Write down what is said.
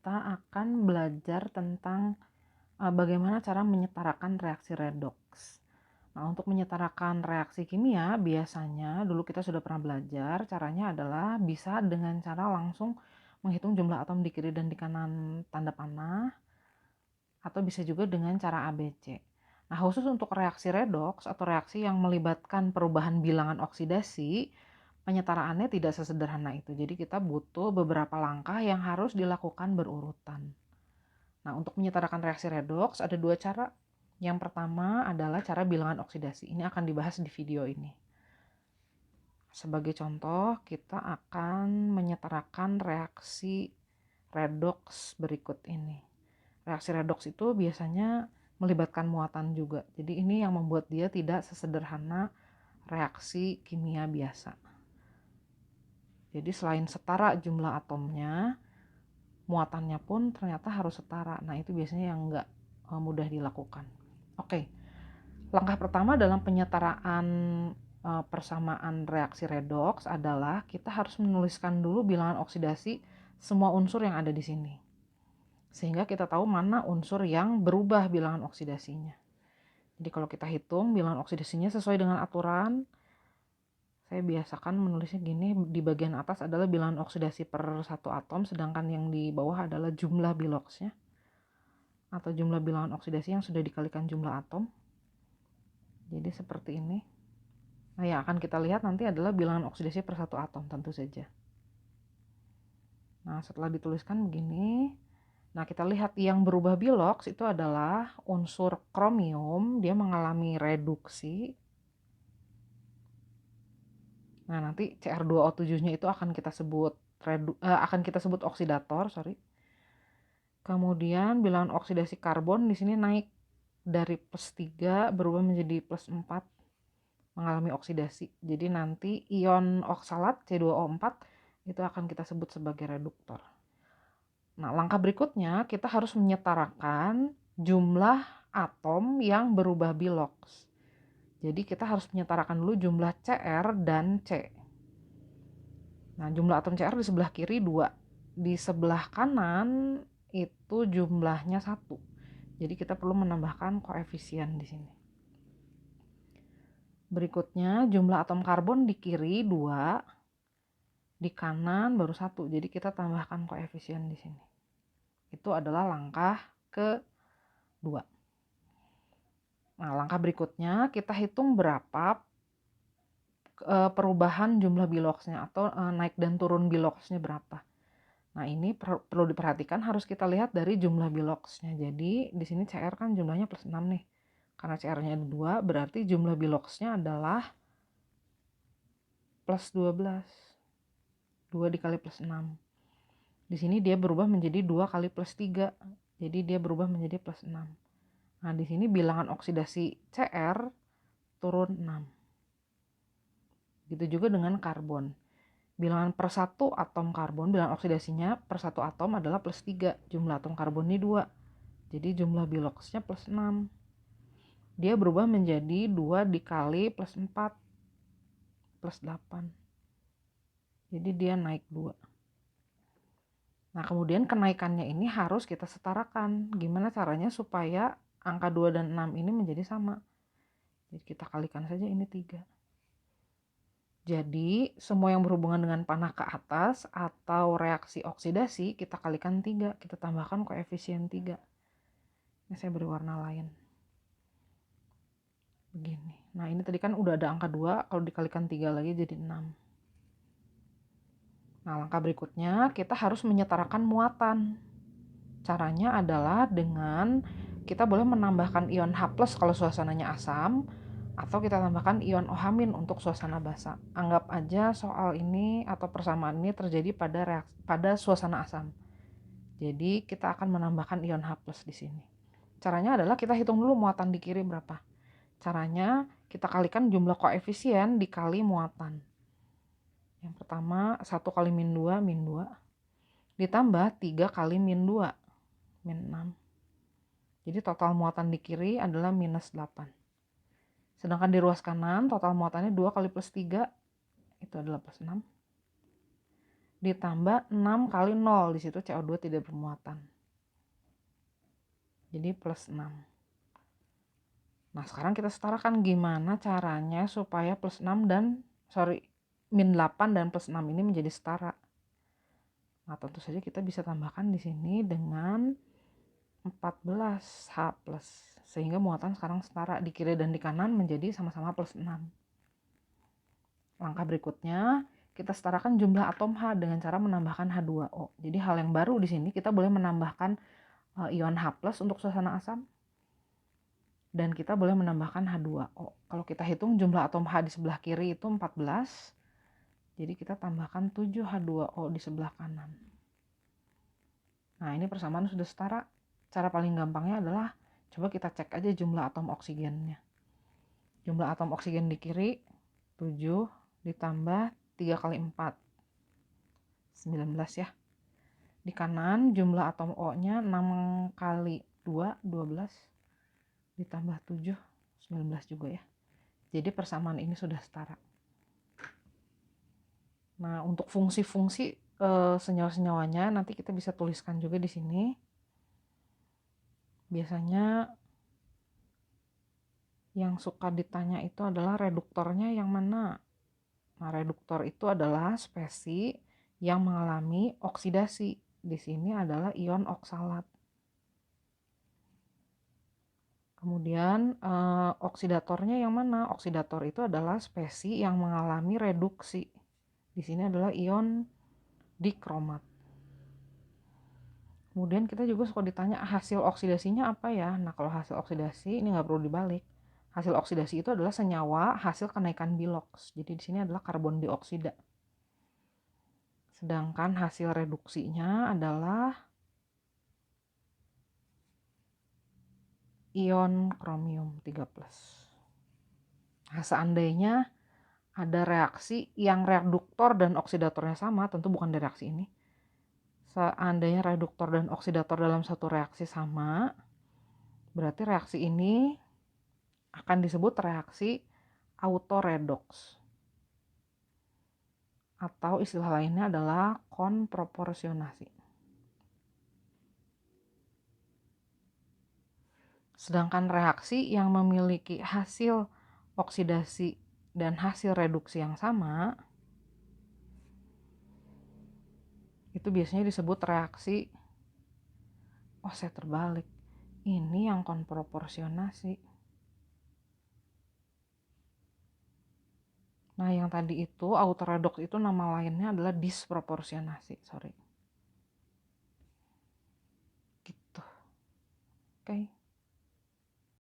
kita akan belajar tentang bagaimana cara menyetarakan reaksi redox. Nah, untuk menyetarakan reaksi kimia, biasanya dulu kita sudah pernah belajar, caranya adalah bisa dengan cara langsung menghitung jumlah atom di kiri dan di kanan tanda panah, atau bisa juga dengan cara ABC. Nah, khusus untuk reaksi redox atau reaksi yang melibatkan perubahan bilangan oksidasi, penyetaraannya tidak sesederhana itu. Jadi kita butuh beberapa langkah yang harus dilakukan berurutan. Nah, untuk menyetarakan reaksi redox ada dua cara. Yang pertama adalah cara bilangan oksidasi. Ini akan dibahas di video ini. Sebagai contoh, kita akan menyetarakan reaksi redox berikut ini. Reaksi redox itu biasanya melibatkan muatan juga. Jadi ini yang membuat dia tidak sesederhana reaksi kimia biasa. Jadi selain setara jumlah atomnya, muatannya pun ternyata harus setara. Nah, itu biasanya yang nggak mudah dilakukan. Oke, langkah pertama dalam penyetaraan persamaan reaksi redox adalah kita harus menuliskan dulu bilangan oksidasi semua unsur yang ada di sini. Sehingga kita tahu mana unsur yang berubah bilangan oksidasinya. Jadi kalau kita hitung bilangan oksidasinya sesuai dengan aturan, saya biasakan menulisnya gini, di bagian atas adalah bilangan oksidasi per satu atom, sedangkan yang di bawah adalah jumlah biloxnya atau jumlah bilangan oksidasi yang sudah dikalikan jumlah atom. Jadi seperti ini. Nah, yang akan kita lihat nanti adalah bilangan oksidasi per satu atom tentu saja. Nah, setelah dituliskan begini, nah kita lihat yang berubah bilox itu adalah unsur kromium, dia mengalami reduksi. Nah, nanti Cr2O7-nya itu akan kita sebut oksidator, Kemudian bilangan oksidasi karbon di sini naik dari +3 berubah menjadi +4, mengalami oksidasi. Jadi nanti ion oksalat C2O4 itu akan kita sebut sebagai reduktor. Nah, langkah berikutnya kita harus menyetarakan jumlah atom yang berubah bilox. Jadi kita harus menyetarakan dulu jumlah Cr dan C. Nah, jumlah atom Cr di sebelah kiri 2. Di sebelah kanan itu jumlahnya 1. Jadi kita perlu menambahkan koefisien di sini. Berikutnya jumlah atom karbon di kiri 2, di kanan baru 1. Jadi kita tambahkan koefisien di sini. Itu adalah langkah kedua. Nah, langkah berikutnya kita hitung berapa perubahan jumlah biloxnya atau naik dan turun biloxnya berapa. Nah, ini perlu diperhatikan, harus kita lihat dari jumlah biloxnya. Jadi di sini Cr kan jumlahnya +6 nih. Karena Cr-nya ada 2, berarti jumlah biloxnya adalah +12. 2 dikali +6. Di sini dia berubah menjadi 2 kali +3. Jadi dia berubah menjadi +6. Nah, di sini bilangan oksidasi Cr turun 6. Gitu juga dengan karbon. Bilangan per satu atom karbon, bilangan oksidasinya per satu atom adalah +3. Jumlah atom karbonnya 2. Jadi jumlah biloxnya +6. Dia berubah menjadi 2 dikali +4, +8. Jadi dia naik 2. Nah, kemudian kenaikannya ini harus kita setarakan. Gimana caranya supaya angka 2 dan 6 ini menjadi sama? Jadi kita kalikan saja ini 3. Jadi semua yang berhubungan dengan panah ke atas atau reaksi oksidasi kita kalikan 3. Kita tambahkan koefisien 3. Ini saya beri warna lain. Begini. Nah, ini tadi kan udah ada angka 2. Kalau dikalikan 3 lagi jadi 6. Nah, langkah berikutnya kita harus menyetarakan muatan. Caranya adalah dengan kita boleh menambahkan ion H+ kalau suasananya asam, atau kita tambahkan ion OH- untuk suasana basa. Anggap aja soal ini atau persamaan ini terjadi pada suasana asam. Jadi kita akan menambahkan ion H+ di sini. Caranya adalah kita hitung dulu muatan di kiri berapa. Caranya kita kalikan jumlah koefisien dikali muatan. Yang pertama 1 kali -2 -2 ditambah 3 kali -2 -6. Jadi total muatan di kiri adalah -8. Sedangkan di ruas kanan total muatannya 2 kali +3 itu adalah +6. ditambah 6 kali 0, di situ CO2 tidak bermuatan. Jadi plus 6. Nah, sekarang kita setarakan gimana caranya supaya min 8 dan plus 6 ini menjadi setara. Nah, tentu saja kita bisa tambahkan di sini dengan 14H plus. Sehingga muatan sekarang setara, di kiri dan di kanan menjadi sama-sama plus 6. Langkah berikutnya, kita setarakan jumlah atom H dengan cara menambahkan H2O. Jadi hal yang baru di sini, kita boleh menambahkan ion H plus untuk suasana asam. Dan kita boleh menambahkan H2O. Kalau kita hitung jumlah atom H di sebelah kiri itu 14. Jadi kita tambahkan 7H2O di sebelah kanan. Nah, ini persamaan sudah setara. Cara paling gampangnya adalah coba kita cek aja jumlah atom oksigennya. Jumlah atom oksigen di kiri 7 ditambah 3 kali 4. 19 ya. Di kanan jumlah atom O-nya 6 kali 2, 12. Ditambah 7, 19 juga ya. Jadi persamaan ini sudah setara. Nah, untuk fungsi-fungsi senyawa-senyawanya nanti kita bisa tuliskan juga di sini. Biasanya yang suka ditanya itu adalah reduktornya yang mana. Nah, reduktor itu adalah spesi yang mengalami oksidasi. Di sini adalah ion oksalat. Kemudian oksidatornya yang mana? Oksidator itu adalah spesi yang mengalami reduksi. Di sini adalah ion dikromat. Kemudian kita juga suka ditanya hasil oksidasinya apa ya? Nah, kalau hasil oksidasi ini nggak perlu dibalik. Hasil oksidasi itu adalah senyawa hasil kenaikan biloks. Jadi di sini adalah karbon dioksida. Sedangkan hasil reduksinya adalah ion kromium 3+. Nah, seandainya ada reaksi yang reduktor dan oksidatornya sama, tentu bukan di reaksi ini. Seandainya reduktor dan oksidator dalam satu reaksi sama, berarti reaksi ini akan disebut reaksi autoredoks. Atau istilah lainnya adalah konproporsionasi. Sedangkan reaksi yang memiliki hasil oksidasi dan hasil reduksi yang sama, itu biasanya disebut reaksi, saya terbalik. Ini yang konproporsionasi. Nah, yang tadi itu autoredoks itu nama lainnya adalah disproporsionasi, Gitu. Oke.